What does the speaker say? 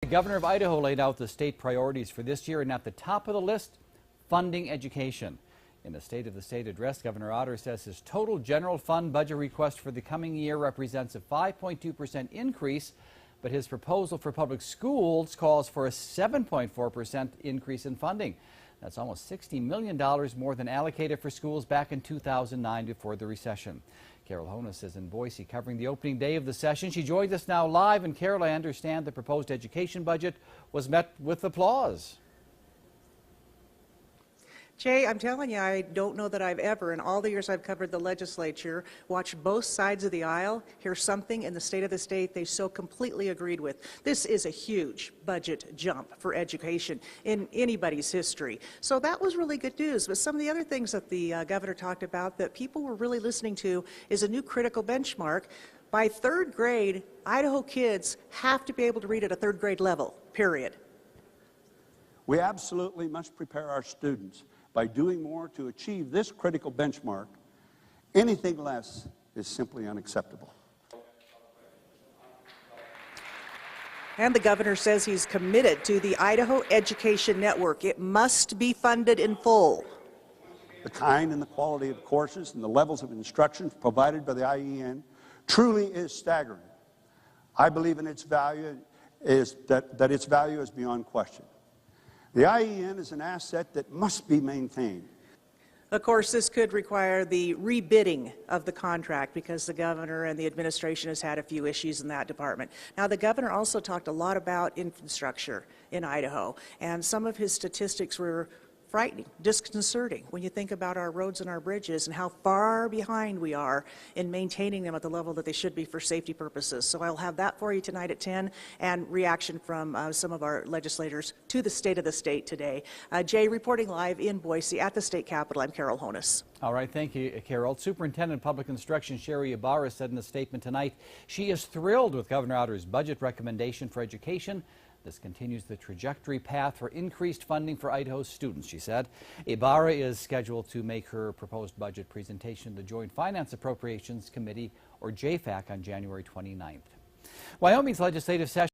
The governor of Idaho laid out the state priorities for this year, and at the top of the list, funding education. In the State of the State address, Governor Otter says his total general fund budget request for the coming year represents a 5.2% increase, but his proposal for public schools calls for a 7.4% increase in funding. That's almost $60 million more than allocated for schools back in 2009 before the recession. Carol Honus is in Boise covering the opening day of the session. She joins us now live. And Carol, I understand the proposed education budget was met with applause. Jay, I'm telling you, I don't know that I've ever, in all the years I've covered the legislature, watched both sides of the aisle hear something in the State of the State they so completely agreed with. This is a huge budget jump for education in anybody's history. So that was really good news. But some of the other things that the governor talked about that people were really listening to is a new critical benchmark. By third grade, Idaho kids have to be able to read at a third grade level, period. We absolutely must prepare our students by doing more to achieve this critical benchmark. Anything less is simply unacceptable. And the governor says he's committed to the Idaho Education Network. It must be funded in full. The kind and the quality of courses and the levels of instruction provided by the IEN truly is staggering. I believe in its value that its value is beyond question. The IEN is an asset that must be maintained. Of course, this could require the rebidding of the contract because the governor and the administration has had a few issues in that department. Now, the governor also talked a lot about infrastructure in Idaho, and some of his statistics were frightening, disconcerting when you think about our roads and our bridges and how far behind we are in maintaining them at the level that they should be for safety purposes. So I'll have that for you tonight at 10 and reaction from some of our legislators to the State of the State today. Jay, reporting live in Boise at the state capitol, I'm Carol Honus. All right, thank you, Carol. Superintendent of Public Instruction Sherry Ibarra said in a statement tonight she is thrilled with Governor Otter's budget recommendation for education. This continues the trajectory path for increased funding for Idaho's students, she said. Ibarra is scheduled to make her proposed budget presentation to the Joint Finance Appropriations Committee, or JFAC, on January 29th. Wyoming's legislative session